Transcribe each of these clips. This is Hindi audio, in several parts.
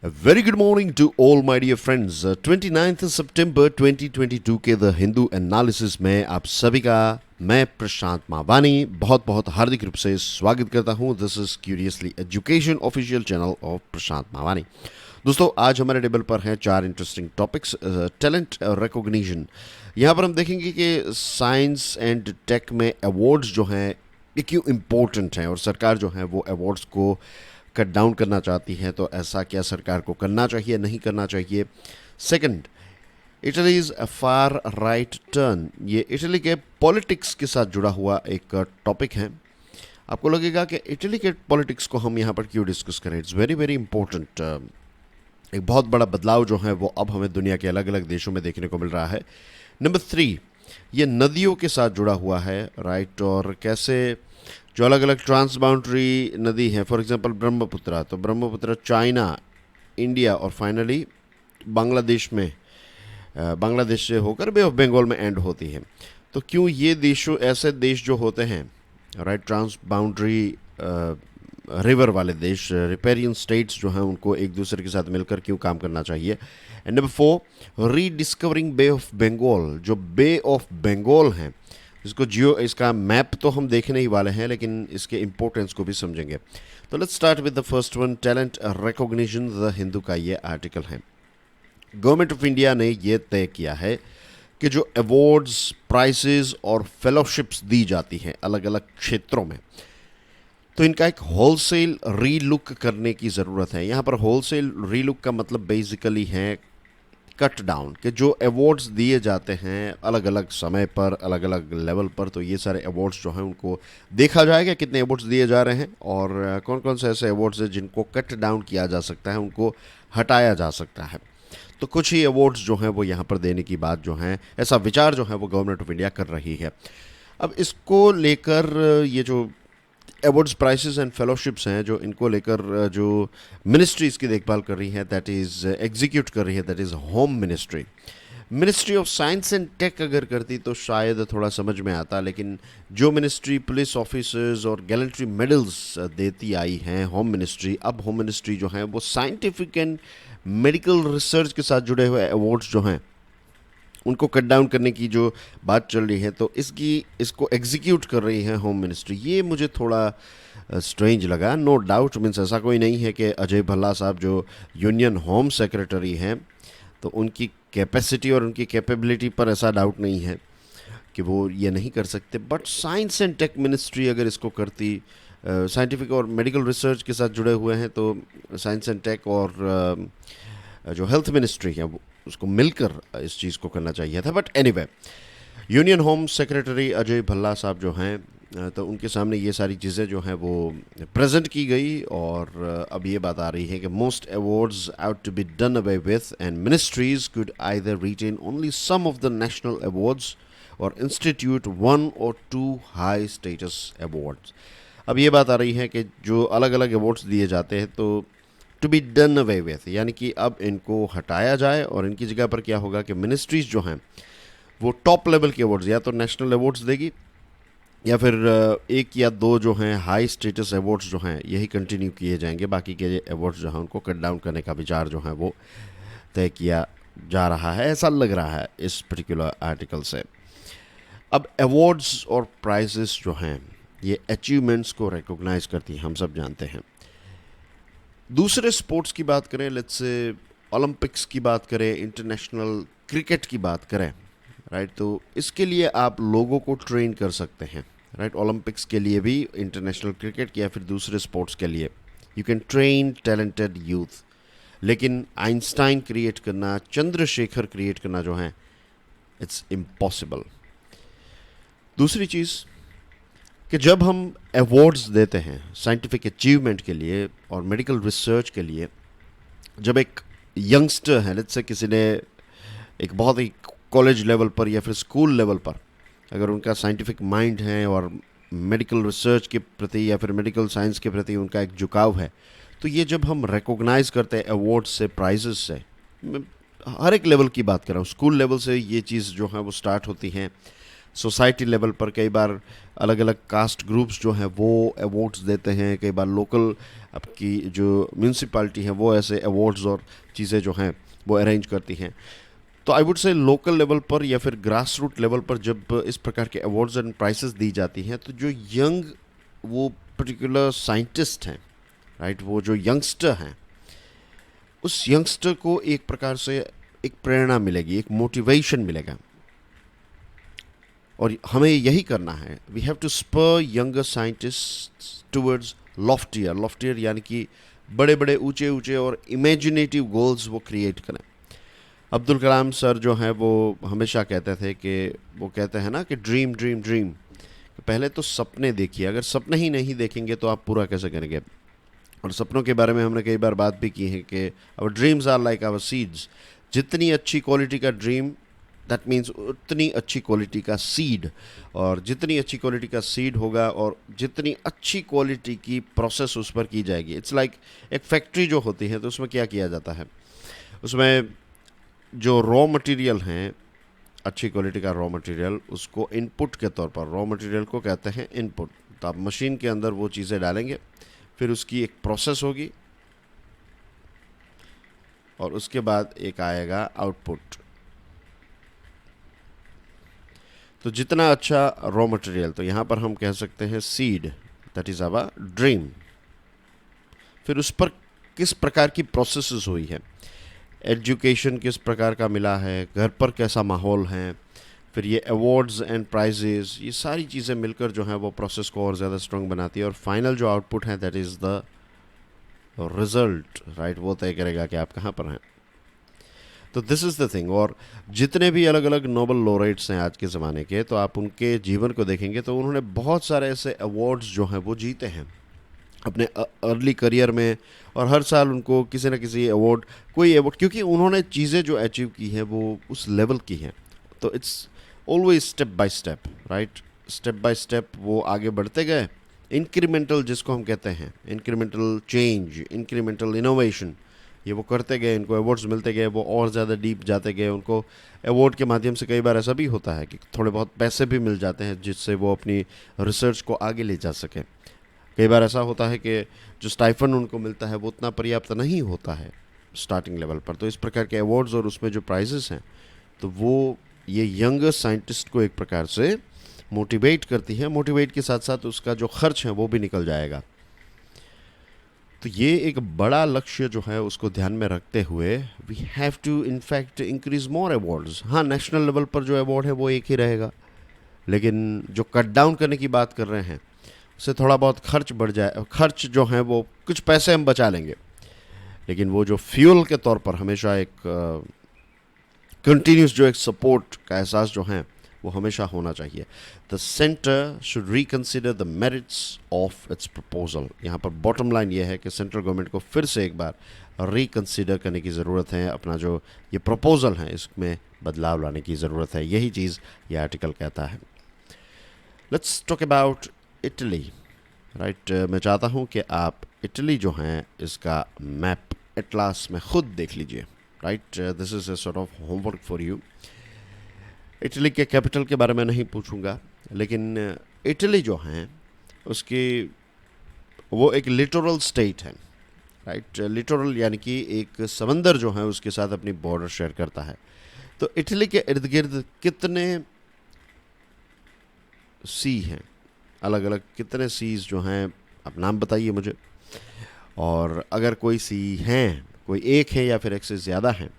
A very good morning to all my dear friends. 29th सितंबर 2022 के द हिंदू एनालिसिस में आप सभी का मैं प्रशांत मावानी बहुत बहुत हार्दिक रूप से स्वागत करता हूं. This is Curiously Education official channel of Prashant Mawani. दोस्तों, आज हमारे टेबल पर हैं चार इंटरेस्टिंग टॉपिक्स. Talent recognition. यहाँ पर हम देखेंगे कि साइंस एंड टेक में अवार्ड्स जो हैं ये क्यों इम्पोर्टेंट हैं और सरकार जो है वो अवार्ड्स को कट डाउन करना चाहती है. तो ऐसा क्या सरकार को करना चाहिए, नहीं करना चाहिए. Second, Italy's far right turn. ये इटली के पॉलिटिक्स के साथ जुड़ा हुआ एक टॉपिक है. आपको लगेगा कि इटली के पॉलिटिक्स को हम यहाँ पर क्यों डिस्कस करें. It's very very important. एक बहुत बड़ा बदलाव जो है वो अब हमें दुनिया के अलग अलग देशों में देखने को मिल रहा है. नंबर 3, ये नदियों के साथ जुड़ा हुआ है, राइट. और कैसे जो अलग अलग ट्रांस बाउंड्री नदी है, फॉर एग्जांपल ब्रह्मपुत्र, तो ब्रह्मपुत्र चाइना, इंडिया और फाइनली बांग्लादेश में बांग्लादेश से होकर बे ऑफ बंगाल में एंड होती है. तो क्यों ये देशों ऐसे देश जो होते हैं, राइट, ट्रांस बाउंड्री रिवर वाले देश, रिपेरियन स्टेट्स जो हैं, उनको एक दूसरे के साथ मिलकर क्यों काम करना चाहिए. And number 4, rediscovering bay of Bengal. जो बे ऑफ बंगाल हैं, इसका मैप तो हम देखने ही वाले हैं, लेकिन इसके इम्पोर्टेंस को भी समझेंगे. तो let's start with the first one, talent recognition. The Hindu का ये आर्टिकल है. गवर्नमेंट ऑफ इंडिया ने ये तय किया है कि जो अवार्ड्स, प्राइजेस और फेलोशिप्स दी जाती हैं अलग अलग क्षेत्रों में, तो इनका एक होलसेल रीलुक करने की ज़रूरत है. यहाँ पर होलसेल रीलुक का मतलब बेसिकली है कट डाउन, कि जो अवार्ड्स दिए जाते हैं अलग अलग समय पर, अलग अलग लेवल पर, तो ये सारे अवार्ड्स जो हैं उनको देखा जाएगा कितने अवार्ड्स दिए जा रहे हैं और कौन कौन से ऐसे अवार्ड्स हैं जिनको कट डाउन किया जा सकता है, उनको हटाया जा सकता है. तो कुछ ही अवार्ड्स जो हैं वो यहाँ पर देने की बात जो है, ऐसा विचार जो है वो गवर्नमेंट ऑफ इंडिया कर रही है. अब इसको लेकर ये जो अवार्ड्स, प्राइसेस एंड फेलोशिप्स हैं, जो इनको लेकर जो मिनिस्ट्री इसकी देखभाल कर रही है, दैट इज़ एग्जीक्यूट कर रही है, that is home ministry. Ministry of science and tech अगर करती तो शायद थोड़ा समझ में आता, लेकिन जो मिनिस्ट्री पुलिस ऑफिसर्स और गैलेंट्री मेडल्स देती आई हैं, होम मिनिस्ट्री, अब होम मिनिस्ट्री जो है वो साइंटिफिक एंड मेडिकल रिसर्च के साथ जुड़े हुए अवार्ड्स जो हैं उनको कट डाउन करने की जो बात चल रही है, तो इसको एग्जीक्यूट कर रही है होम मिनिस्ट्री. ये मुझे थोड़ा स्ट्रेंज लगा. नो डाउट, मीन्स ऐसा कोई नहीं है कि अजय भल्ला साहब जो यूनियन होम सेक्रेटरी हैं, तो उनकी कैपेसिटी और उनकी कैपेबिलिटी पर ऐसा डाउट नहीं है कि वो ये नहीं कर सकते. But science and tech ministry अगर इसको करती, साइंटिफिक और मेडिकल रिसर्च के साथ जुड़े हुए हैं, तो साइंस एंड टेक और जो हेल्थ मिनिस्ट्री है उसको मिलकर इस चीज़ को करना चाहिए था. But anyway, union home secretary Ajay Bhalla साहब जो हैं, तो उनके सामने ये सारी चीज़ें जो हैं वो प्रेजेंट की गई और अब ये बात आ रही है कि most awards out to be done away with and ministries could either retain only some of the national awards और institute 1 or 2 high status awards. अब ये बात आ रही है कि जो अलग अलग अवार्ड्स दिए जाते हैं, तो to be done away with, यानी कि अब इनको हटाया जाए और इनकी जगह पर क्या होगा कि मिनिस्ट्रीज जो हैं वो टॉप लेवल के अवार्ड्स, या तो नेशनल अवार्ड्स देगी या फिर 1 या 2 जो हैं हाई स्टेटस अवार्ड्स जो हैं यही कंटिन्यू किए जाएंगे. बाकी के अवार्ड्स जो हैं उनको कट डाउन करने का विचार जो है वो तय किया जा रहा है, ऐसा लग रहा है इस पर्टिकुलर आर्टिकल से. अब अवार्ड्स और प्राइजेस जो हैं ये अचीवमेंट्स को रिकॉग्नाइज करती हैं, हम सब जानते हैं. दूसरे स्पोर्ट्स की बात करें, लेट्स से ओलंपिक्स की बात करें, इंटरनेशनल क्रिकेट की बात करें, राइट, तो इसके लिए आप लोगों को ट्रेन कर सकते हैं, राइट. ओलंपिक्स के लिए भी, इंटरनेशनल क्रिकेट या फिर दूसरे स्पोर्ट्स के लिए you can train talented youth. लेकिन आइंस्टाइन क्रिएट करना, चंद्रशेखर क्रिएट करना जो है, इट्स इम्पॉसिबल. दूसरी चीज़ कि जब हम अवार्ड्स देते हैं साइंटिफिक अचीवमेंट के लिए और मेडिकल रिसर्च के लिए, जब एक यंगस्टर है, लेट्स से किसी ने एक बहुत ही कॉलेज लेवल पर या फिर स्कूल लेवल पर अगर उनका साइंटिफिक माइंड है और मेडिकल रिसर्च के प्रति या फिर मेडिकल साइंस के प्रति उनका एक झुकाव है, तो ये जब हम रिकॉग्नाइज करते हैं अवार्ड्स से, प्राइजेस से, हर एक लेवल की बात कर रहा हूँ, स्कूल लेवल से ये चीज़ जो है वो स्टार्ट होती हैं, सोसाइटी लेवल पर कई बार अलग अलग कास्ट ग्रुप्स जो हैं वो अवार्ड्स देते हैं, कई बार लोकल आपकी जो म्यूनसिपालिटी है वो ऐसे अवार्ड्स और चीज़ें जो हैं वो अरेंज करती हैं। तो I would say local level पर या फिर ग्रास रूट लेवल पर जब इस प्रकार के अवार्ड्स एंड प्राइसेस दी जाती हैं तो जो यंग वो पर्टिकुलर साइंटिस्ट हैं, राइट, वो जो यंगस्टर हैं, उस यंगस्टर को एक प्रकार से एक प्रेरणा मिलेगी, एक मोटिवेशन मिलेगा। और हमें यही करना है, we have to spur younger scientist towards loftier यानी कि बड़े बड़े ऊंचे ऊंचे और इमेजिनेटिव गोल्स वो क्रिएट करें। अब्दुल कलाम सर जो हैं वो हमेशा कहते थे कि वो कहते हैं ना कि ड्रीम ड्रीम ड्रीम, पहले तो सपने देखिए, अगर सपने ही नहीं देखेंगे तो आप पूरा कैसे करेंगे। और सपनों के बारे में हमने कई बार बात भी की है कि our dreams are like our seeds. जितनी अच्छी क्वालिटी का ड्रीम, दैट मीन्स उतनी अच्छी क्वालिटी का सीड, और जितनी अच्छी क्वालिटी का सीड होगा और जितनी अच्छी क्वालिटी की प्रोसेस उस पर की जाएगी। इट्स लाइक एक फैक्ट्री जो होती है तो उसमें क्या किया जाता है, उसमें जो रॉ मटेरियल हैं, अच्छी क्वालिटी का रॉ मटेरियल, उसको इनपुट के तौर पर, रॉ मटेरियल को कहते हैं इनपुट। तो आप मशीन के अंदर वो चीज़ें डालेंगे, फिर उसकी एक प्रोसेस होगी और उसके बाद एक आएगा आउटपुट। तो जितना अच्छा रॉ मटेरियल, तो यहाँ पर हम कह सकते हैं seed, that is our dream. फिर उस पर किस प्रकार की प्रोसेसेस हुई है, एजुकेशन किस प्रकार का मिला है, घर पर कैसा माहौल है, फिर ये अवार्ड्स एंड प्राइजेस, ये सारी चीज़ें मिलकर जो है वो प्रोसेस को और ज़्यादा स्ट्रॉन्ग बनाती है। और फाइनल जो आउटपुट है that is the result, right, वो तय करेगा कि आप कहाँ पर हैं। तो दिस इज़ द थिंग। और जितने भी अलग अलग नोबेल लॉरेट्स हैं आज के ज़माने के, तो आप उनके जीवन को देखेंगे तो उन्होंने बहुत सारे ऐसे अवार्ड्स जो हैं वो जीते हैं अपने अर्ली करियर में, और हर साल उनको किसी न किसी अवार्ड, कोई अवार्ड, क्योंकि उन्होंने चीज़ें जो अचीव की हैं वो उस लेवल की हैं। तो it's always step by step, right, step by step वो आगे बढ़ते गए। इंक्रीमेंटल जिसको हम कहते हैं, इंक्रीमेंटल चेंज, इंक्रीमेंटल इनोवेशन, ये वो करते गए, इनको अवार्ड्स मिलते गए, वो और ज़्यादा डीप जाते गए। उनको अवार्ड के माध्यम से कई बार ऐसा भी होता है कि थोड़े बहुत पैसे भी मिल जाते हैं जिससे वो अपनी रिसर्च को आगे ले जा सकें। कई बार ऐसा होता है कि जो स्टाइफन उनको मिलता है वो उतना पर्याप्त नहीं होता है स्टार्टिंग लेवल पर। तो इस प्रकार के अवार्ड्स और उसमें जो प्राइजेस हैं, तो वो ये यंगर साइंटिस्ट को एक प्रकार से मोटिवेट करती है। मोटिवेट के साथ साथ उसका जो खर्च है वो भी निकल जाएगा। तो ये एक बड़ा लक्ष्य जो है उसको ध्यान में रखते हुए we have to in fact increase more awards. हाँ, नेशनल लेवल पर जो अवार्ड है वो एक ही रहेगा, लेकिन जो कट डाउन करने की बात कर रहे हैं उससे थोड़ा बहुत खर्च बढ़ जाए, खर्च जो है वो कुछ पैसे हम बचा लेंगे, लेकिन वो जो फ्यूल के तौर पर हमेशा एक कंटिन्यूस जो एक सपोर्ट का एहसास जो है वो हमेशा होना चाहिए। The centre should reconsider the merits of its proposal. यहाँ पर बॉटम लाइन ये है कि सेंट्रल गवर्नमेंट को फिर से एक बार रिकन्सिडर करने की ज़रूरत है, अपना जो ये प्रपोजल है इसमें बदलाव लाने की ज़रूरत है। यही चीज़ ये आर्टिकल कहता है। Let's talk about Italy, right. मैं चाहता हूँ कि आप इटली जो हैं इसका मैप एटलास में ख़ुद देख लीजिए, right. This is a sort of homework for you. Italy के कैपिटल के बारे में नहीं पूछूंगा, लेकिन इटली जो है उसकी वो एक लिटोरल स्टेट है, राइट। लिटोरल यानी कि एक समंदर जो है उसके साथ अपनी बॉर्डर शेयर करता है। तो इटली के इर्द गिर्द कितने सी हैं, अलग अलग कितने सीज जो हैं, आप नाम बताइए मुझे। और अगर कोई सी हैं, कोई एक है या फिर एक से ज़्यादा हैं,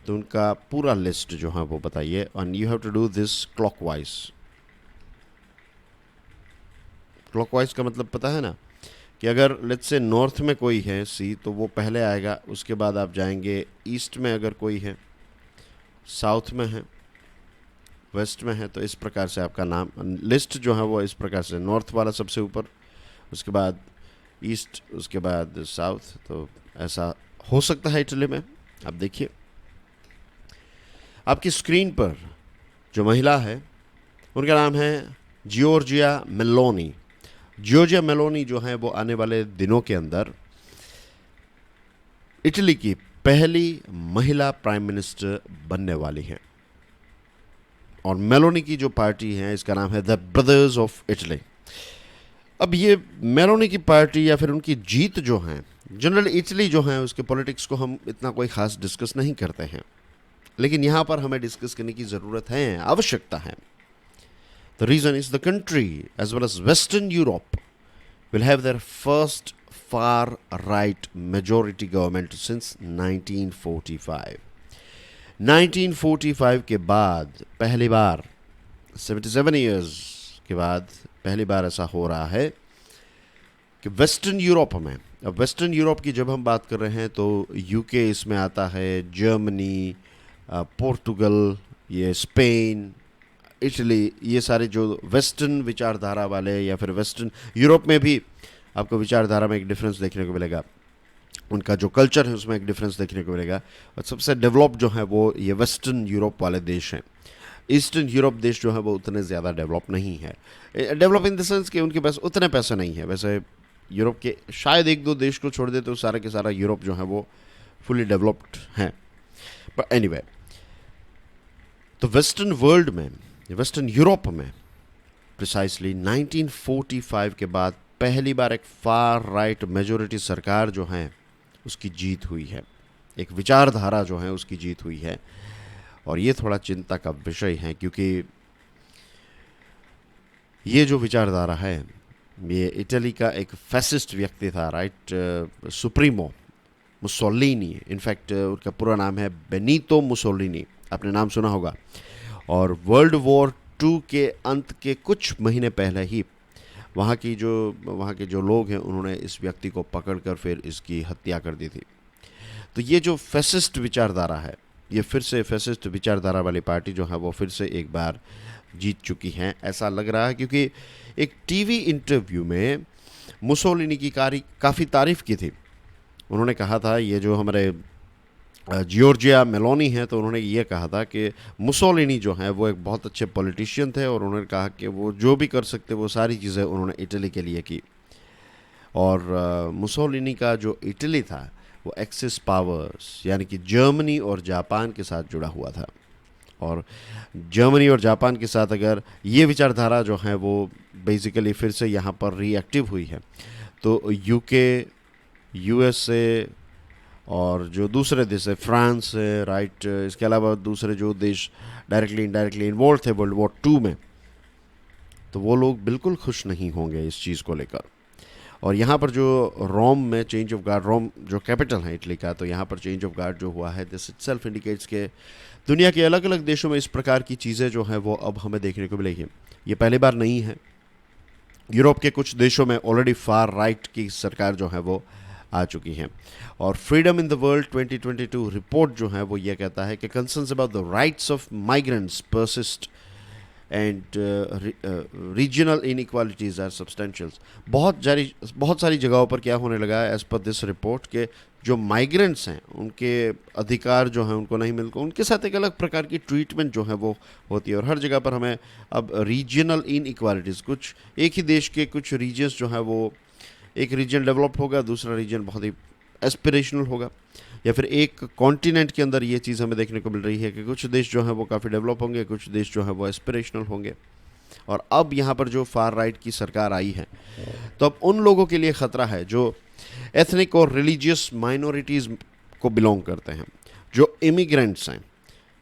तो उनका पूरा लिस्ट जो है वो बताइए। And you have to do this clockwise. Clockwise का मतलब पता है ना, कि अगर लेट्स से नॉर्थ में कोई है सी तो वो पहले आएगा, उसके बाद आप जाएंगे ईस्ट में, अगर कोई है साउथ में है, वेस्ट में है, तो इस प्रकार से आपका नाम लिस्ट जो है वो इस प्रकार से, नॉर्थ वाला सबसे ऊपर, उसके बाद ईस्ट, उसके बाद साउथ। तो ऐसा हो सकता है इटली में। आप देखिए आपकी स्क्रीन पर जो महिला है उनका नाम है जियोर्जिया मेलोनी। जियोर्जिया मेलोनी जो है वो आने वाले दिनों के अंदर इटली की पहली महिला प्राइम मिनिस्टर बनने वाली हैं। और मेलोनी की जो पार्टी है इसका नाम है द ब्रदर्स ऑफ इटली। अब ये मेलोनी की पार्टी या फिर उनकी जीत जो है, जनरल इटली जो है उसके पॉलिटिक्स को हम इतना कोई खास डिस्कस नहीं करते हैं, लेकिन यहाँ पर हमें डिस्कस करने की ज़रूरत है, आवश्यकता है। The reason is the country as well as western Europe will have their first far right majority government since 1945। 1945 के बाद पहली बार, 77 ईयर्स के बाद पहली बार ऐसा हो रहा है कि वेस्टर्न यूरोप में, अब वेस्टर्न यूरोप की जब हम बात कर रहे हैं तो यूके इसमें आता है, जर्मनी, पोर्टुगल, ये स्पेन, इटली, ये सारे जो वेस्टर्न विचारधारा वाले या फिर वेस्टर्न यूरोप में भी आपको विचारधारा में एक डिफरेंस देखने को मिलेगा, उनका जो कल्चर है उसमें एक डिफरेंस देखने को मिलेगा। और सबसे डेवलप जो है वो ये वेस्टर्न यूरोप वाले देश हैं। ईस्टर्न यूरोप देश जो है वो उतने ज़्यादा डेवलप नहीं है, डेवलप इन द सेंस कि उनके पास उतने पैसे नहीं है। वैसे यूरोप के शायद एक दो देश को छोड़ दे तो सारा के सारा यूरोप जो है वो फुली डेवलप्ड है। बट एनीवे, तो वेस्टर्न वर्ल्ड में, वेस्टर्न यूरोप में प्रिसाइसली 1945 के बाद पहली बार एक फार राइट मेजॉरिटी सरकार जो है उसकी जीत हुई है, एक विचारधारा जो है उसकी जीत हुई है। और ये थोड़ा चिंता का विषय है क्योंकि ये जो विचारधारा है ये इटली का एक फैसिस्ट व्यक्ति था, राइट, सुप्रीमो मुसोलिनी। इनफैक्ट उनका पूरा नाम है बेनितो मुसोलिनी, आपने नाम सुना होगा। और वर्ल्ड वॉर 2 के अंत के कुछ महीने पहले ही वहाँ के जो लोग हैं उन्होंने इस व्यक्ति को पकड़कर फिर इसकी हत्या कर दी थी। तो ये जो फैसिस्ट विचारधारा है, ये फिर से फैसिस्ट विचारधारा वाली पार्टी जो है वो फिर से एक बार जीत चुकी है, ऐसा लग रहा है। क्योंकि एक टीवी इंटरव्यू में मुसोलिनी की काफ़ी तारीफ़ की थी। उन्होंने कहा था, ये जो हमारे जॉर्जिया मेलोनी है, तो उन्होंने ये कहा था कि मुसोलिनी जो है वो एक बहुत अच्छे पॉलिटिशियन थे और उन्होंने कहा कि वो जो भी कर सकते वो सारी चीज़ें उन्होंने इटली के लिए की। और मुसोलिनी का जो इटली था वो एक्सिस पावर्स यानी कि जर्मनी और जापान के साथ जुड़ा हुआ था। और जर्मनी और जापान के साथ अगर ये विचारधारा जो है वो बेसिकली फिर से यहाँ पर रीएक्टिव हुई है, तो यूके, यूएसए और जो दूसरे देश है, फ्रांस है, राइट, इसके अलावा दूसरे जो देश डायरेक्टली इनडायरेक्टली इन्वॉल्व थे वर्ल्ड वॉर 2 में, तो वो लोग बिल्कुल खुश नहीं होंगे इस चीज़ को लेकर। और यहाँ पर जो रोम में चेंज ऑफ गार्ड, रोम जो कैपिटल है इटली का, तो यहाँ पर चेंज ऑफ गार्ड जो हुआ है, दिस इटसेल्फ इंडिकेट्स के दुनिया के अलग अलग देशों में इस प्रकार की चीज़ें जो हैं वो अब हमें देखने को मिलेगी। ये पहली बार नहीं है, यूरोप के कुछ देशों में ऑलरेडी फार राइट की सरकार जो है वो आ चुकी है। और freedom in the world 2022 report जो है वो ये कहता है कि concerns about the rights of migrants persist and regional inequalities are substantial. बहुत सारी जगहों पर क्या होने लगा है एज पर दिस रिपोर्ट के जो माइग्रेंट्स हैं उनके अधिकार जो हैं उनको नहीं मिलते, उनके साथ एक अलग प्रकार की ट्रीटमेंट जो है वो होती है। और हर जगह पर हमें अब रीजनल इनइक्वालिटीज़, कुछ एक ही देश के कुछ रीजन्स जो है वो, एक रीजन डेवलप होगा, दूसरा रीजन बहुत ही एस्पिरेशनल होगा, या फिर एक कॉन्टिनेंट के अंदर ये चीज़ हमें देखने को मिल रही है कि कुछ देश जो हैं वो काफ़ी डेवलप होंगे, कुछ देश जो है वो एस्पिरेशनल होंगे। और अब यहाँ पर जो फार राइट की सरकार आई है, तो अब उन लोगों के लिए ख़तरा है जो एथनिक और रिलीजियस माइनॉरिटीज़ को बिलोंग करते हैं, जो इमिग्रेंट्स हैं,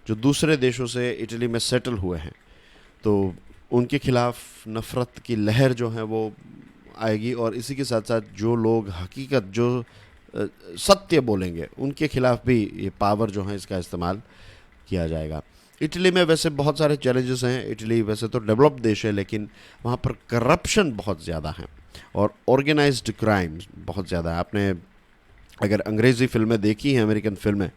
जो दूसरे देशों से इटली में सेटल हुए हैं, तो उनके खिलाफ नफ़रत की लहर जो है वो आएगी। और इसी के साथ साथ जो लोग हकीकत, जो सत्य बोलेंगे, उनके खिलाफ भी ये पावर जो है इसका इस्तेमाल किया जाएगा। इटली में वैसे बहुत सारे चैलेंजेस हैं। इटली वैसे तो डेवलप्ड देश है, लेकिन वहाँ पर करप्शन बहुत ज़्यादा है और ऑर्गेनाइज्ड क्राइम बहुत ज़्यादा है। आपने अगर अंग्रेज़ी फिल्में देखी हैं, अमेरिकन फिल्में,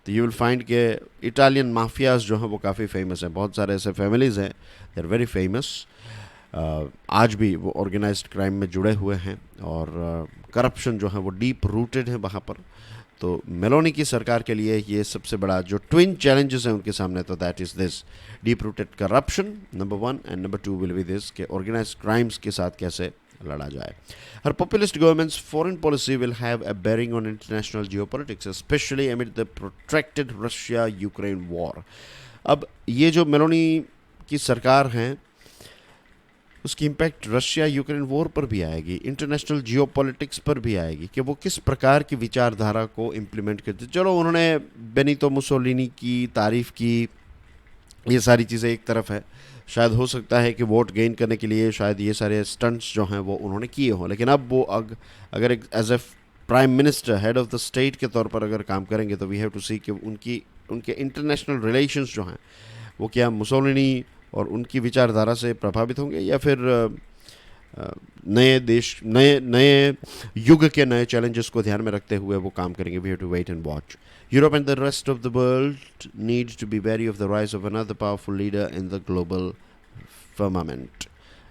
तो यू विल फाइंड के इटालियन माफियाज जो हैं वो काफ़ी फेमस हैं। बहुत सारे ऐसे फैमिलीज़ हैं, दे आर वेरी फेमस। आज भी वो ऑर्गेनाइज्ड क्राइम में जुड़े हुए हैं और करप्शन जो है वो डीप रूटेड है वहाँ पर। तो मेलोनी की सरकार के लिए ये सबसे बड़ा जो ट्विन चैलेंजेस हैं उनके सामने, तो that is this deep rooted corruption number 1 and number 2 will be this के ऑर्गेनाइज्ड क्राइम्स के साथ कैसे लड़ा जाए। हर populist governments foreign policy will have a bearing on international geopolitics, specially amid the protracted Russia Ukraine war. अब ये जो मेलोनी की सरकार हैं उसकी इम्पैक्ट रशिया यूक्रेन वॉर पर भी आएगी, इंटरनेशनल जियोपॉलिटिक्स पर भी आएगी कि वो किस प्रकार की विचारधारा को इम्प्लीमेंट करते। चलो उन्होंने बेनितो मुसोलिनी की तारीफ़ की, ये सारी चीज़ें एक तरफ है, शायद हो सकता है कि वोट गेन करने के लिए शायद ये सारे स्टंट्स जो हैं वो उन्होंने किए हों, लेकिन अब वो अगर एक as a prime minister head of the state के तौर पर अगर काम करेंगे तो वी हैव टू सी कि उनके इंटरनेशनल रिलेशंस जो हैं वो क्या मुसोलिनी और उनकी विचारधारा से प्रभावित होंगे या फिर नए देश नए नए युग के नए चैलेंजेस को ध्यान में रखते हुए वो काम करेंगे। We have to wait and watch. Europe and the rest of the world needs to be wary of the rise of another powerful leader in the global firmament.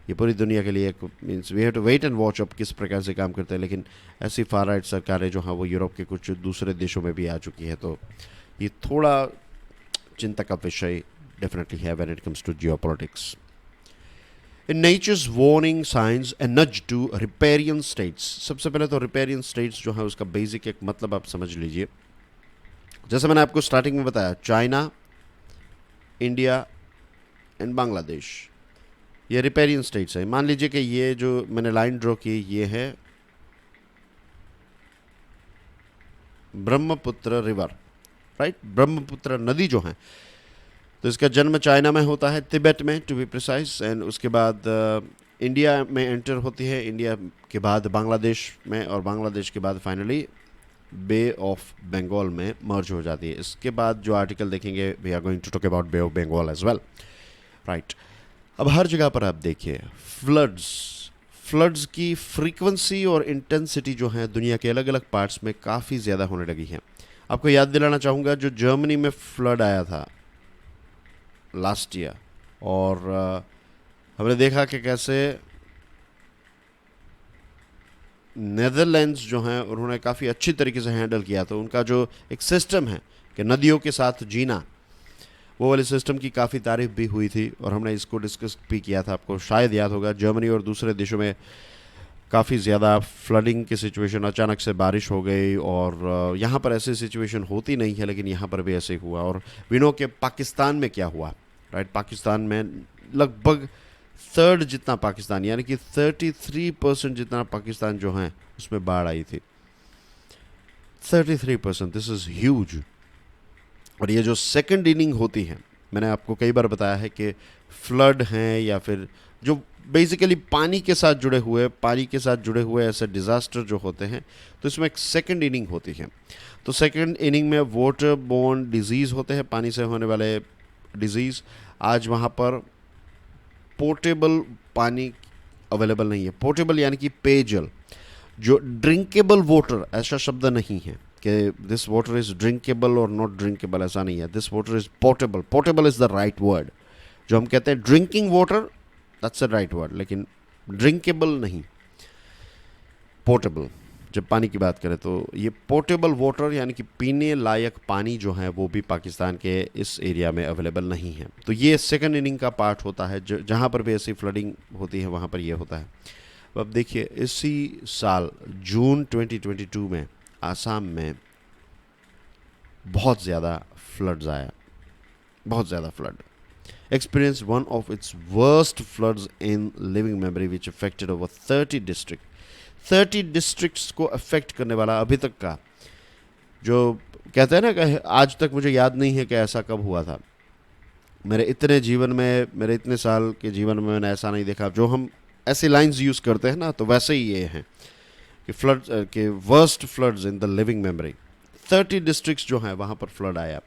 ये पूरी दुनिया के लिए means we have to wait and watch अब किस प्रकार से काम करते हैं, लेकिन ऐसी फार राइट सरकारें जो हैं वो यूरोप के कुछ दूसरे देशों में भी आ चुकी है, तो ये थोड़ा चिंता का विषय डेफिनेटली है when it comes to geopolitics. In nature's warning signs a nudge to riparian states. सबसे पहले तो riparian states जो है उसका बेसिक एक मतलब आप समझ लीजिए। जैसे मैंने आपको स्टार्टिंग में बताया, चाइना, इंडिया एंड बांग्लादेश ये रिपेरियन स्टेट्स हैं। मान लीजिए कि ये जो मैंने लाइन ड्रॉ की ये है ब्रह्मपुत्र रिवर, राइट, ब्रह्मपुत्र नदी जो है, तो इसका जन्म चाइना में होता है, तिब्बत में टू बी प्रिसाइज, एंड उसके बाद इंडिया में एंटर होती है, इंडिया के बाद बांग्लादेश में, और बांग्लादेश के बाद फाइनली बे ऑफ बंगाल में मर्ज हो जाती है। इसके बाद जो आर्टिकल देखेंगे we are going to talk about bay of Bengal as well, right. अब हर जगह पर आप देखिए फ्लड्स की फ्रीक्वेंसी और इंटेंसिटी जो है दुनिया के अलग अलग पार्ट्स में काफ़ी ज़्यादा होने लगी है। आपको याद दिलाना चाहूँगा जो जर्मनी में फ्लड आया था लास्ट ईयर, और हमने देखा कि कैसे नेदरलैंड्स जो हैं उन्होंने काफ़ी अच्छी तरीके से हैंडल किया। तो उनका जो एक सिस्टम है कि नदियों के साथ जीना, वो वाले सिस्टम की काफ़ी तारीफ भी हुई थी, और हमने इसको डिस्कस भी किया था। आपको शायद याद होगा जर्मनी और दूसरे देशों में काफ़ी ज़्यादा फ्लडिंग की सिचुएशन, अचानक से बारिश हो गई, और यहाँ पर ऐसी सिचुएशन होती नहीं है लेकिन यहाँ पर भी ऐसे हुआ। और विनो के पाकिस्तान में क्या हुआ, राइट, पाकिस्तान में लगभग थर्ड जितना पाकिस्तान यानी कि 33% जितना पाकिस्तान जो है उसमें बाढ़ आई थी। 33%, दिस इज़ ह्यूज। और ये जो सेकंड इनिंग होती है, मैंने आपको कई बार बताया है कि फ्लड हैं या फिर जो बेसिकली पानी के साथ जुड़े हुए ऐसे डिज़ास्टर जो होते हैं, तो इसमें एक सेकंड इनिंग होती है। तो सेकंड इनिंग में वाटर बोर्न डिजीज़ होते हैं, पानी से होने वाले डिजीज़। आज वहाँ पर पोर्टेबल पानी अवेलेबल नहीं है। पोर्टेबल यानी कि पेयजल, जो ड्रिंकेबल वाटर ऐसा शब्द नहीं है कि दिस वाटर इज़ ड्रिंकेबल और नॉट ड्रिंकेबल, ऐसा नहीं है। This water is portable, portable is the right word. जो हम कहते हैं drinking water, that's the right word, लेकिन ड्रिंकेबल नहीं, पोर्टेबल। जब पानी की बात करें तो ये पोर्टेबल वाटर यानी कि पीने लायक पानी जो है वो भी पाकिस्तान के इस एरिया में अवेलेबल नहीं है। तो ये सेकंड इनिंग का पार्ट होता है, जहाँ पर भी ऐसी फ्लडिंग होती है वहाँ पर ये होता है। अब देखिए इसी साल जून 2022 में आसाम में बहुत ज़्यादा फ्लड्स आया, बहुत ज़्यादा flood experience one of its worst floods in living memory which affected over 30 districts को अफेक्ट करने वाला अभी तक का, जो कहते हैं ना कि आज तक मुझे याद नहीं है कि ऐसा कब हुआ था। मेरे इतने साल के जीवन में मैंने ऐसा नहीं देखा। जो हम ऐसी लाइंस यूज़ करते हैं ना, तो वैसे ही ये हैं कि फ्लड के worst floods in the living memory. 30 districts जो हैं वहाँ पर फ्लड आया,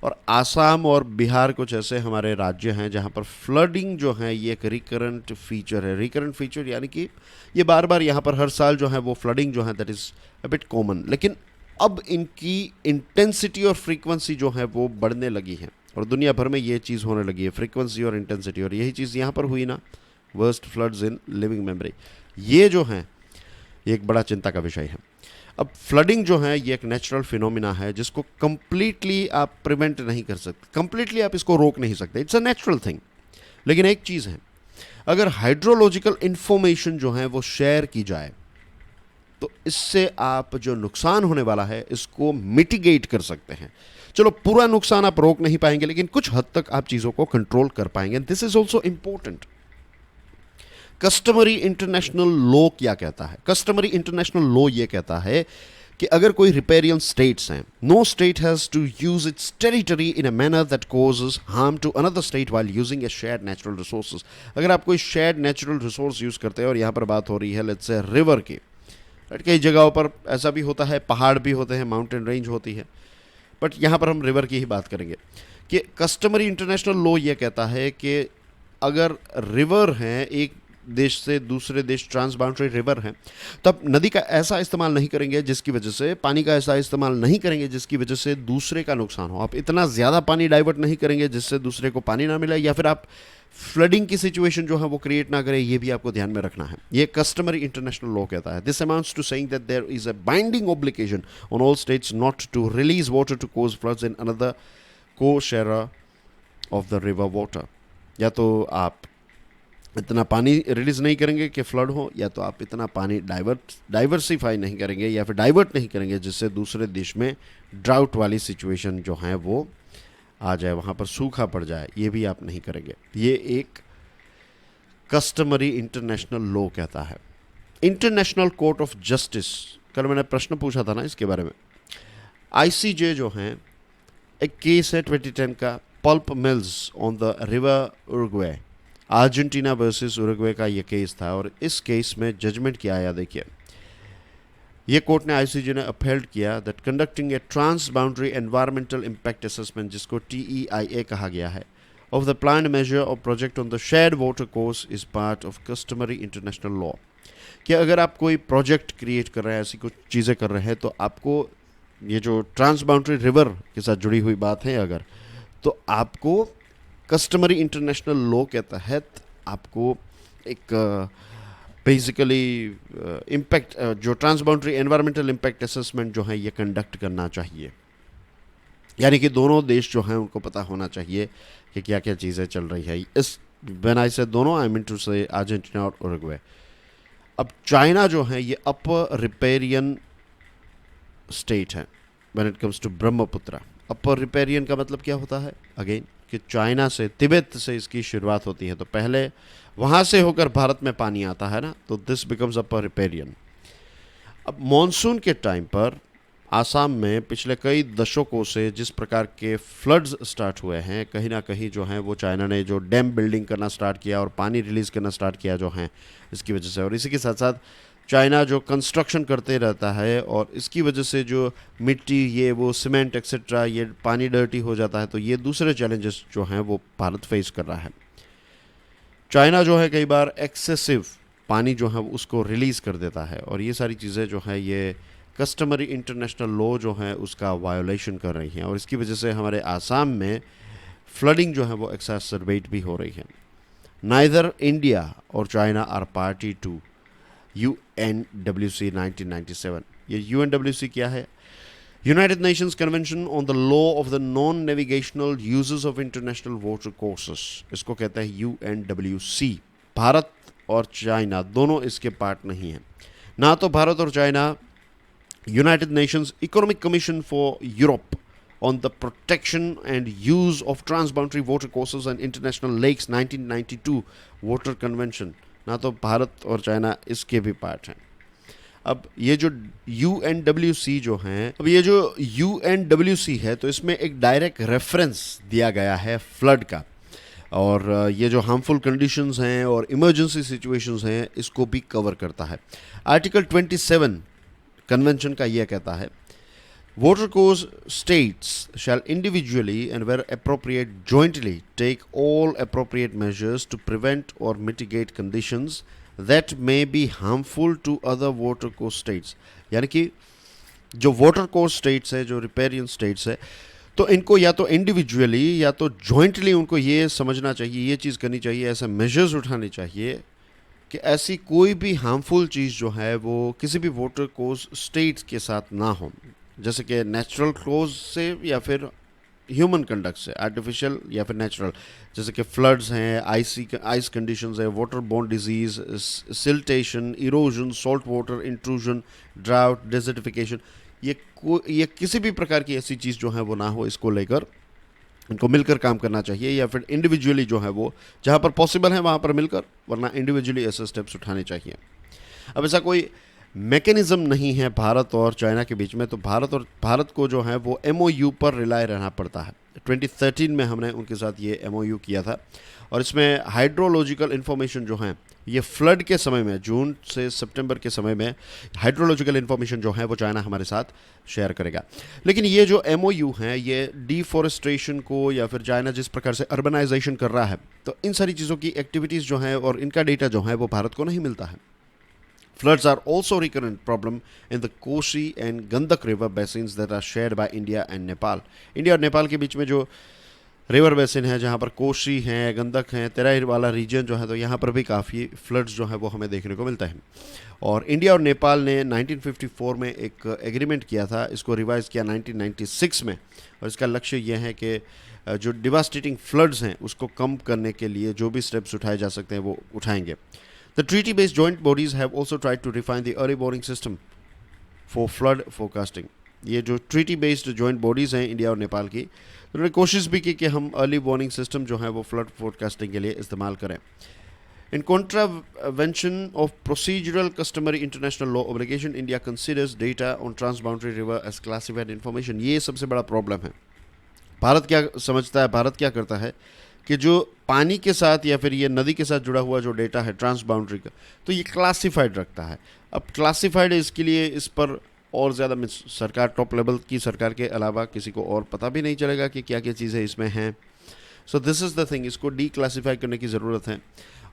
और आसाम और बिहार कुछ ऐसे हमारे राज्य हैं जहाँ पर फ्लडिंग जो है ये एक रिकरेंट फीचर है। रिकरेंट फीचर यानी कि ये बार बार यहाँ पर हर साल जो है वो फ्लडिंग जो है that is a bit common, लेकिन अब इनकी इंटेंसिटी और फ्रीक्वेंसी जो है वो बढ़ने लगी है, और दुनिया भर में ये चीज़ होने लगी है, फ्रीक्वेंसी और इंटेंसिटी। और यही चीज़ यहाँ पर हुई ना, worst floods in living memory. ये जो है ये एक बड़ा चिंता का विषय है। अब फ्लडिंग जो है ये एक नेचुरल फिनोमिना है जिसको कंप्लीटली आप प्रिवेंट नहीं कर सकते, कंप्लीटली आप इसको रोक नहीं सकते, इट्स अ नेचुरल थिंग। लेकिन एक चीज़ है, अगर हाइड्रोलॉजिकल इंफॉर्मेशन जो है वो शेयर की जाए, तो इससे आप जो नुकसान होने वाला है इसको मिटिगेट कर सकते हैं। चलो पूरा नुकसान आप रोक नहीं पाएंगे, लेकिन कुछ हद तक आप चीज़ों को कंट्रोल कर पाएंगे। This is also important. Customary international law क्या कहता है? कस्टमरी इंटरनेशनल लॉ ये कहता है कि अगर कोई रिपेरियन स्टेट्स हैं, no state has to use its territory in a manner that causes harm to another state while using a shared natural resources. अगर आप कोई शेयर्ड नेचुरल रिसोर्स यूज़ करते हैं, और यहाँ पर बात हो रही है लेट्स से रिवर की, कई जगहों पर ऐसा भी होता है, पहाड़ भी होते हैं, माउंटेन रेंज होती है, बट यहाँ पर हम रिवर की ही बात करेंगे कि कस्टमरी इंटरनेशनल लॉ ये कहता है कि अगर रिवर हैं, एक देश से दूसरे देश ट्रांस बाउंड्री रिवर हैं, तो आप नदी का ऐसा इस्तेमाल नहीं करेंगे जिसकी वजह से, पानी का ऐसा इस्तेमाल नहीं करेंगे जिसकी वजह से दूसरे का नुकसान हो। आप इतना ज़्यादा पानी डाइवर्ट नहीं करेंगे जिससे दूसरे को पानी ना मिले, या फिर आप फ्लडिंग की सिचुएशन जो है वो क्रिएट ना करें। ये भी आपको ध्यान में रखना है। ये कस्टमरी इंटरनेशनल लॉ कहता है। This amounts to saying that there is a binding obligation on all states not to release water to cause floods in another को share of the river water. या तो आप इतना पानी रिलीज नहीं करेंगे कि फ्लड हो, या तो आप इतना पानी डाइवर्सिफाई नहीं करेंगे या फिर डाइवर्ट नहीं करेंगे जिससे दूसरे देश में ड्राउट वाली सिचुएशन जो है वो आ जाए, वहाँ पर सूखा पड़ जाए। ये भी आप नहीं करेंगे। ये एक कस्टमरी इंटरनेशनल लॉ कहता है। इंटरनेशनल कोर्ट ऑफ जस्टिस, कल मैंने प्रश्न पूछा था ना इसके बारे में। आईसीजे जो हैं, एक केस है 2010 का, pulp mills on the river Uruguay, Argentina versus Uruguay का ये केस था। और इस केस में जजमेंट क्या आया देखिए। ये कोर्ट ने, आईसीजे ने अपहेल्ड किया that conducting a trans boundary environmental impact assessment, जिसको TEIA कहा गया है, ऑफ द प्लान्ड मेजर और project on the shared water course is part of customary international law. कि अगर आप कोई प्रोजेक्ट क्रिएट कर रहे हैं, ऐसी कुछ चीज़ें कर रहे हैं, तो आपको ये जो ट्रांस बाउंड्री रिवर के साथ जुड़ी हुई बात है अगर, तो आपको कस्टमरी इंटरनेशनल लॉ के तहत आपको एक बेसिकली इम्पैक्ट जो trans boundary environmental impact assessment जो है ये कंडक्ट करना चाहिए। यानी कि दोनों देश जो हैं उनको पता होना चाहिए कि क्या क्या चीज़ें चल रही है। इस व्हेन आई से दोनों, I mean to say Argentina और उरुग्वे। अब चाइना जो है ये अपर रिपेरियन स्टेट है when it comes to Brahmaputra. Upper riparian का मतलब क्या होता है? अगेन कि चाइना से, तिब्बत से इसकी शुरुआत होती है, तो पहले वहाँ से होकर भारत में पानी आता है ना, तो दिस बिकम्स अपर रिपेरियन। अब मॉनसून के टाइम पर आसाम में पिछले कई दशकों से जिस प्रकार के फ्लड्स स्टार्ट हुए हैं, कहीं ना कहीं जो हैं वो चाइना ने जो डैम बिल्डिंग करना स्टार्ट किया और पानी रिलीज़ करना स्टार्ट किया जो हैं इसकी वजह से, और इसी के साथ साथ चाइना जो कंस्ट्रक्शन करते रहता है और इसकी वजह से जो मिट्टी, ये वो सीमेंट एक्सेट्रा, ये पानी डर्टी हो जाता है, तो ये दूसरे चैलेंजेस जो हैं वो भारत फेस कर रहा है। चाइना जो है कई बार एक्सेसिव पानी जो है उसको रिलीज़ कर देता है, और ये सारी चीज़ें जो है ये कस्टमरी इंटरनेशनल लॉ जो है उसका वायोलेशन कर रही हैं, और इसकी वजह से हमारे आसाम में फ्लडिंग जो है वो एक्सैसरबेट भी हो रही है। नाइदर इंडिया और China are party to UNWC 1997। ये UNWC क्या है? United Nations Convention on the law of the non navigational uses of international water courses, इसको कहता है UNWC। भारत और चाइना दोनों इसके पार्ट नहीं हैं। ना तो भारत और China United Nations economic commission for Europe on the protection and use of transboundary water courses and international lakes 1992 water convention, ना तो भारत और चाइना इसके भी पार्ट हैं। अब ये जो UNWC जो हैं, अब ये जो UNWC है तो इसमें एक डायरेक्ट रेफरेंस दिया गया है फ्लड का, और ये जो हार्मफुल कंडीशंस हैं और इमरजेंसी सिचुएशंस हैं इसको भी कवर करता है। आर्टिकल 27 कन्वेंशन का ये कहता है, water course states shall individually and where appropriate jointly take all appropriate measures to prevent or mitigate conditions that may be harmful to other water course states। यानी कि जो water course states है, जो riparian states है, तो इनको या तो इंडिविजुअली या तो जॉइंटली उनको ये समझना चाहिए, ये चीज़ करनी चाहिए, ऐसे मेजर्स उठाने चाहिए कि ऐसी कोई भी हार्मफुल चीज़ जो है वो किसी भी वाटर कोर्स स्टेट्स के साथ ना हो, जैसे कि नेचुरल क्लोज से या फिर ह्यूमन कंडक्ट से, आर्टिफिशियल या फिर नेचुरल, जैसे कि फ्लड्स हैं, आइस कंडीशंस है, water borne disease, siltation, erosion, salt water intrusion, drought, desertification, ये किसी भी प्रकार की ऐसी चीज़ जो है वो ना हो, इसको लेकर इनको मिलकर काम करना चाहिए, या फिर इंडिविजुअली जो है वो जहाँ पर पॉसिबल है वहाँ पर मिलकर, वरना इंडिविजुअली ऐसे स्टेप्स उठाने चाहिए। अब ऐसा कोई मैकेनिज्म नहीं है भारत और चाइना के बीच में, तो भारत को जो है वो MOU पर रिलाय रहना पड़ता है। 2013 में हमने उनके साथ ये MOU किया था, और इसमें हाइड्रोलॉजिकल इन्फॉर्मेशन जो है, ये फ्लड के समय में, जून से सितंबर के समय में हाइड्रोलॉजिकल इन्फॉर्मेशन जो है वो चाइना हमारे साथ शेयर करेगा। लेकिन ये जो MOU है, ये डिफॉरेस्ट्रेशन को, या फिर चाइना जिस प्रकार से अर्बनाइजेशन कर रहा है, तो इन सारी चीज़ों की एक्टिविटीज़ जो हैं और इनका डेटा जो है वो भारत को नहीं मिलता है। Floods are also a recurrent problem in the Koshi and Gandak river basins that are shared by India and Nepal. India और नेपाल के बीच में जो रिवर बेसिन है, जहाँ पर कोशी है, गंदक है, तेराई वाला रीजन जो है, तो यहाँ पर भी काफ़ी फ्लड्स जो है वो हमें देखने को मिलता है। और इंडिया और नेपाल ने 1954 में एक एग्रीमेंट किया था, इसको रिवाइज किया 1996 में, और इसका लक्ष्य यह है कि जो डिवास्टेटिंग फ्लड्स हैं उसको कम करने के लिए जो भी स्टेप्स उठाए जा सकते हैं वो उठाएंगे। The treaty-based joint bodies have also tried to refine the early warning system for flood forecasting. ये जो treaty-based joint bodies हैं इंडिया और नेपाल की, उन्होंने कोशिश भी की कि हम अर्ली वार्निंग सिस्टम जो है वो फ्लड फोरकास्टिंग के लिए इस्तेमाल करें। In contravention of procedural customary international law obligation, India considers data on transboundary river as classified information. ये सबसे बड़ा प्रॉब्लम है। भारत क्या समझता है, भारत क्या करता है कि जो पानी के साथ या फिर ये नदी के साथ जुड़ा हुआ जो डेटा है ट्रांस बाउंड्री का, तो ये क्लासिफाइड रखता है। अब क्लासिफाइड है, इसके लिए इस पर और ज़्यादा सरकार, टॉप लेवल की सरकार के अलावा किसी को और पता भी नहीं चलेगा कि क्या क्या चीज़ें इसमें हैं। So this is the thing, इसको डीक्लासिफाई करने की ज़रूरत है।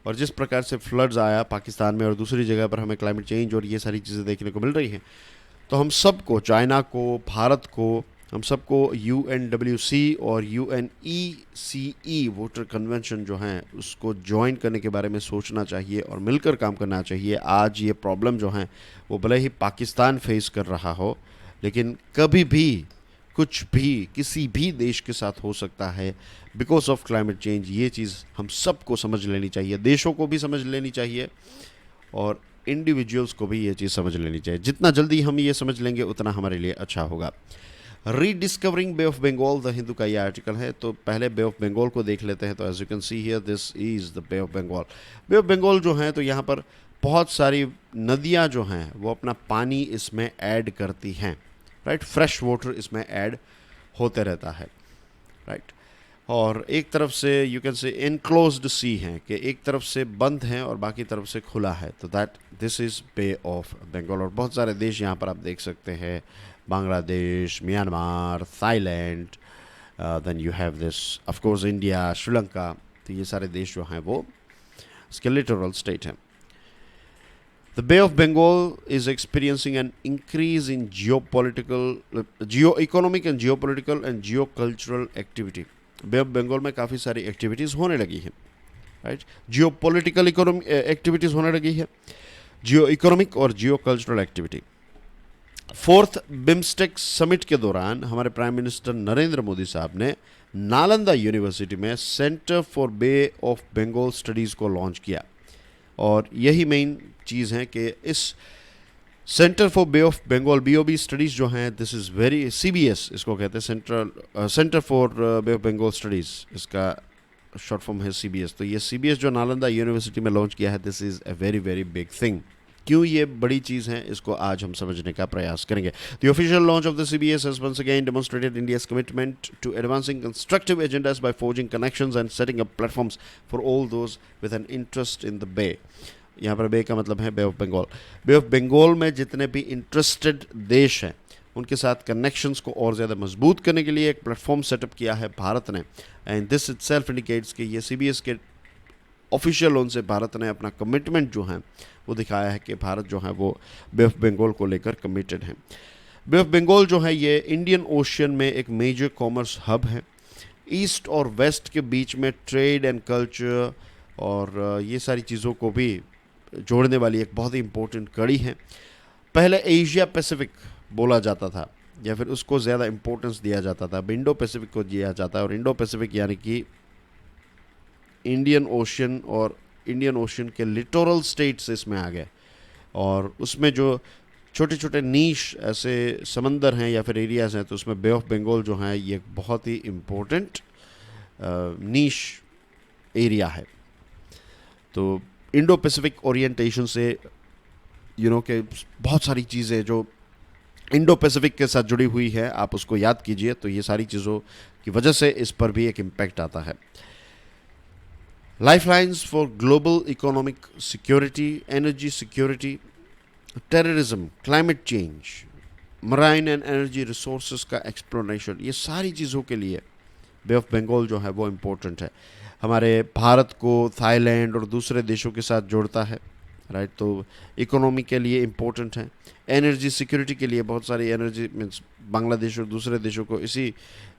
और जिस प्रकार से फ्लड्स आया पाकिस्तान में और दूसरी जगह पर हमें क्लाइमेट चेंज और ये सारी चीज़ें देखने को मिल रही हैं, तो हम सबको, चाइना को, भारत को, हम सबको UNWC और UNECE वोटर कन्वेंशन जो हैं उसको ज्वाइन करने के बारे में सोचना चाहिए और मिलकर काम करना चाहिए। आज ये प्रॉब्लम जो है वो भले ही पाकिस्तान फेस कर रहा हो, लेकिन कभी भी कुछ भी किसी भी देश के साथ हो सकता है बिकॉज ऑफ क्लाइमेट चेंज। ये चीज़ हम सबको समझ लेनी चाहिए, देशों को भी समझ लेनी चाहिए और इंडिविजुअल्स को भी ये चीज़ समझ लेनी चाहिए। जितना जल्दी हम ये समझ लेंगे उतना हमारे लिए अच्छा होगा। Rediscovering bay of Bengal, the Hindu का ये आर्टिकल है, तो पहले बे ऑफ बंगाल को देख लेते हैं। तो as you can see here, this is the bay of Bengal. Bay of Bengal जो है, तो यहाँ पर बहुत सारी नदियाँ जो हैं वो अपना पानी इसमें ऐड करती हैं, राइट। फ्रेश वाटर इसमें ऐड होते रहता है, राइट। और एक तरफ से यू कैन से इनक्लोज्ड सी हैं, कि एक तरफ से बंद हैं और बाकी तरफ से खुला है, तो this is bay of Bengal. और बहुत सारे देश यहाँ पर आप देख सकते हैं, Bangladesh, Myanmar, Thailand, then you have this of course India, Sri Lanka, तो ये सारे देश जो हैं वो इसके लिटरल स्टेट हैं। The Bay of Bengal is experiencing an increase in geo-economic and geopolitical and geocultural activity. Bay of Bengal में काफ़ी सारी एक्टिविटीज़ होने लगी हैं, राइट। जियोपॉलिटिकल एक्टिविटीज़ होने लगी है, जियो इकोनॉमिक और geo cultural activity. 4th BIMSTEC summit के दौरान हमारे प्राइम मिनिस्टर नरेंद्र मोदी साहब ने नालंदा यूनिवर्सिटी में centre for bay of Bengal studies को लॉन्च किया। और यही मेन चीज़ है कि इस centre for bay of Bengal, BOB studies जो हैं, दिस इज़ वेरी CBS इसको कहते हैं, centre for bay of Bengal studies, इसका शॉर्ट फॉर्म है CBS। तो ये CBS जो नालंदा यूनिवर्सिटी में लॉन्च किया है, this is a very very big thing. क्यों ये बड़ी चीज़ है, इसको आज हम समझने का प्रयास करेंगे। The official launch of the CBS has once again demonstrated India's commitment to advancing constructive agendas by forging connections and setting up platforms for all those with an interest in the Bay. यहाँ पर बे का मतलब है bay of Bengal. Bay of Bengal में जितने भी इंटरेस्टेड देश हैं उनके साथ कनेक्शंस को और ज़्यादा मजबूत करने के लिए एक प्लेटफॉर्म सेटअप किया है भारत ने। एंड दिस इटसेल्फ इंडिकेट्स कि ये CBS के ऑफिशियल लोन से भारत ने अपना कमिटमेंट जो है वो दिखाया है कि भारत जो है वो बे ऑफ बंगाल को लेकर कमिटेड है। बे ऑफ बंगाल जो है ये इंडियन ओशियन में एक मेजर कॉमर्स हब है। ईस्ट और वेस्ट के बीच में ट्रेड एंड कल्चर और ये सारी चीज़ों को भी जोड़ने वाली एक बहुत ही इम्पोर्टेंट कड़ी है। पहले एशिया पैसिफिक बोला जाता था, या फिर उसको ज़्यादा इम्पोर्टेंस दिया जाता था, अब इंडो पैसिफिक को दिया जाता है। और इंडो पैसिफिक यानी कि इंडियन ओशन और इंडियन ओशन के लिटोरल स्टेट्स इसमें आ गए। और उसमें जो छोटे छोटे नीश ऐसे समंदर हैं या फिर एरियाज़ हैं, तो उसमें बे ऑफ बंगाल जो है ये एक बहुत ही इम्पोर्टेंट नीश एरिया है। तो इंडो पैसिफिक ओरिएंटेशन से के बहुत सारी चीज़ें जो इंडो पैसिफिक के साथ जुड़ी हुई है, आप उसको याद कीजिए, तो ये सारी चीज़ों की वजह से इस पर भी एक इम्पैक्ट आता है। Lifelines for global economic security, energy security, terrorism, climate change, marine and energy resources का एक्सप्लोरेशन, ये सारी चीज़ों के लिए बे ऑफ बंगाल जो है वो इम्पोर्टेंट है। हमारे भारत को थाईलैंड और दूसरे देशों के साथ जोड़ता है, राइट। तो इकोनॉमी के लिए इम्पोर्टेंट है, एनर्जी सिक्योरिटी के लिए बहुत सारी एनर्जी मीन्स बांग्लादेश और दूसरे देशों को इसी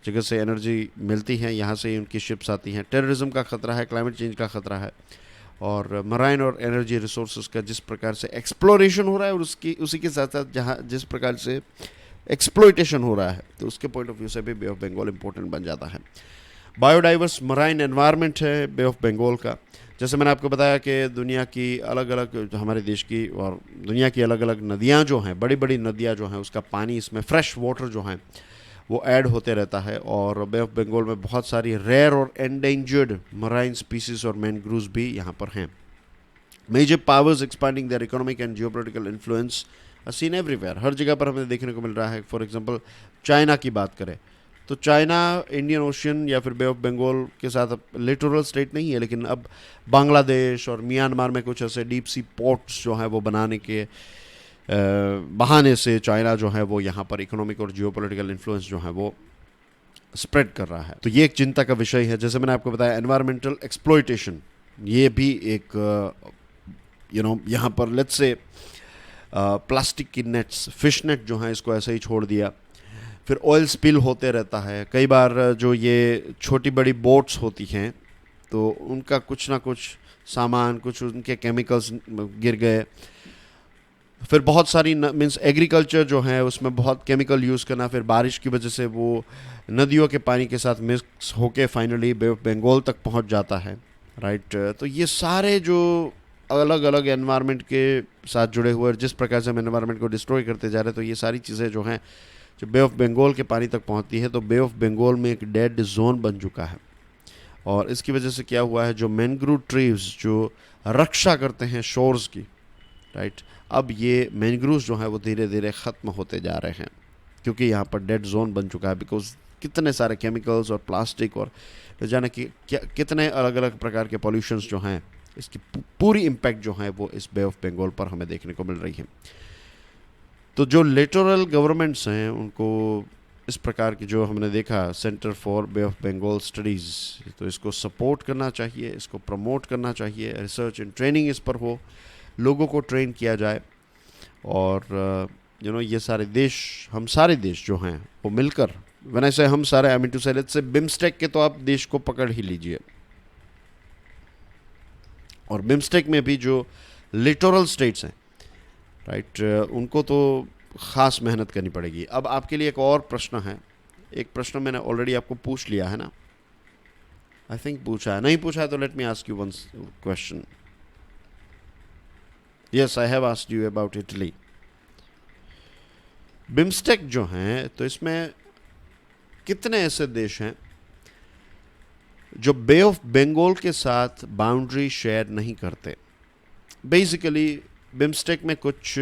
जगह से एनर्जी मिलती है, यहाँ से ही उनकी शिप्स आती हैं। टेररिज्म का ख़तरा है, क्लाइमेट चेंज का ख़तरा है, और मराइन और एनर्जी रिसोर्सेज का जिस प्रकार से एक्सप्लोरेशन हो रहा है और उसी के साथ साथ जहाँ जिस प्रकार से एक्सप्लोइटेशन हो रहा है, तो उसके पॉइंट ऑफ व्यू से भी बे ऑफ बंगाल इंपॉर्टेंट बन जाता है। बायोडाइवर्स मराइन एनवायरनमेंट है बे ऑफ बंगाल का। जैसे मैंने आपको बताया कि दुनिया की अलग अलग, हमारे देश की और दुनिया की अलग अलग नदियाँ जो हैं, बड़ी बड़ी नदियाँ जो हैं, उसका पानी इसमें फ्रेश वाटर जो हैं वो ऐड होते रहता है। और बे ऑफ बंगाल में बहुत सारी रेयर और एंडेंजर्ड मराइन स्पीसीज और मैनग्रूव्स भी यहाँ पर हैं। Major powers expanding their economic and geopolitical influence are seen everywhere, हर जगह पर हमें देखने को मिल रहा है। फॉर एग्जांपल चाइना की बात करें तो चाइना इंडियन ओशन या फिर बे ऑफ बंगाल के साथ अब लिटोरल स्टेट नहीं है, लेकिन अब बांग्लादेश और म्यांमार में कुछ ऐसे डीप सी पोर्ट्स जो हैं वो बनाने के बहाने से चाइना जो है वो यहाँ पर इकोनॉमिक और जियोपॉलिटिकल इन्फ्लुएंस जो है वो स्प्रेड कर रहा है। तो ये एक चिंता का विषय है। जैसे मैंने आपको बताया एनवायरमेंटल एक्सप्लॉइटेशन, ये भी एक यहाँ पर लेट्स से प्लास्टिक की नेट्स, फिश नेट जो है इसको ऐसे ही छोड़ दिया, फिर ऑयल स्पिल होते रहता है। कई बार जो ये छोटी बड़ी बोट्स होती हैं तो उनका कुछ ना कुछ सामान, कुछ उनके केमिकल्स गिर गए। फिर बहुत सारी मीन्स एग्रीकल्चर जो है उसमें बहुत केमिकल यूज़ करना, फिर बारिश की वजह से वो नदियों के पानी के साथ मिक्स होके फाइनली बे ऑफ बंगाल तक पहुंच जाता है, राइट। तो ये सारे जो अलग अलग एनवायरनमेंट के साथ जुड़े हुए, जिस प्रकार से हम एनवायरनमेंट को डिस्ट्रॉय करते जा रहे हैं, तो ये सारी चीज़ें जो हैं जो बे ऑफ बंगाल के पानी तक पहुंचती है, तो बे ऑफ बंगाल में एक डेड जोन बन चुका है। और इसकी वजह से क्या हुआ है, जो मैनग्रोव ट्रीज जो रक्षा करते हैं शोर्स की, राइट, अब ये मैनग्रोव जो है वो धीरे धीरे ख़त्म होते जा रहे हैं क्योंकि यहाँ पर डेड जोन बन चुका है। बिकॉज कितने सारे केमिकल्स और प्लास्टिक और जाने कि कितने अलग अलग प्रकार के पॉल्यूशंस जो हैं, इसकी पूरी इम्पैक्ट जो है वो इस बे ऑफ बंगाल पर हमें देखने को मिल रही है। तो जो लिटोरल गवर्नमेंट्स हैं उनको इस प्रकार की, जो हमने देखा center for bay of Bengal studies, तो इसको सपोर्ट करना चाहिए, इसको प्रमोट करना चाहिए, रिसर्च एंड ट्रेनिंग इस पर हो, लोगों को ट्रेन किया जाए। और ये सारे देश, हम सारे देश जो हैं वो मिलकर, व्हेन आई से हम सारे, आई मीन टू से लेट्स से बिम्स्टेक के तो आप देश को पकड़ ही लीजिए, और बिम्स्टेक में भी जो लिटोरल स्टेट्स हैं, राइट, उनको तो ख़ास मेहनत करनी पड़ेगी। अब आपके लिए एक और प्रश्न है, एक प्रश्न मैंने ऑलरेडी आपको पूछ लिया है ना, आई थिंक पूछा है, नहीं पूछा है तो let me ask you one question. Yes, I have asked you about Italy. BIMSTEC जो हैं, तो इसमें कितने ऐसे देश हैं जो बे ऑफ बंगाल के साथ बाउंड्री शेयर नहीं करते? बेसिकली बिम्स्टेक में कुछ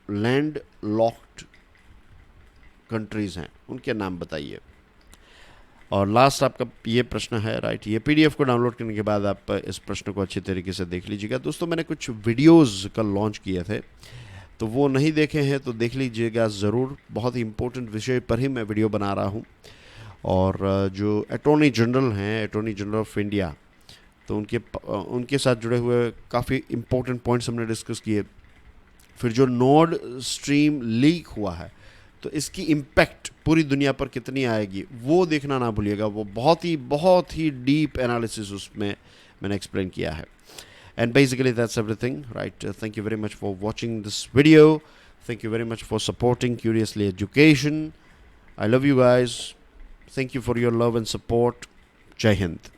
लैंड लॉक्ड कंट्रीज हैं, उनके नाम बताइए। और लास्ट आपका ये प्रश्न है, राइट, ये पीडीएफ को डाउनलोड करने के बाद आप इस प्रश्न को अच्छी तरीके से देख लीजिएगा। दोस्तों, मैंने कुछ वीडियोस कल लॉन्च किए थे, तो वो नहीं देखे हैं तो देख लीजिएगा ज़रूर। बहुत ही इंपॉर्टेंट विषय पर ही मैं वीडियो बना रहा हूँ। और जो अटॉर्नी जनरल हैं, अटॉर्नी जनरल ऑफ इंडिया, तो उनके साथ जुड़े हुए काफ़ी इंपॉर्टेंट पॉइंट्स हमने डिस्कस किए। फिर जो नॉर्ड स्ट्रीम लीक हुआ है, तो इसकी इम्पैक्ट पूरी दुनिया पर कितनी आएगी वो देखना ना भूलिएगा। वो बहुत ही डीप एनालिसिस उसमें मैंने एक्सप्लेन किया है। And basically that's everything, right? Thank you very much for watching this video. Thank you very much for supporting Curiously Education. I love you guys. Thank you for your love and support. Jai Hind.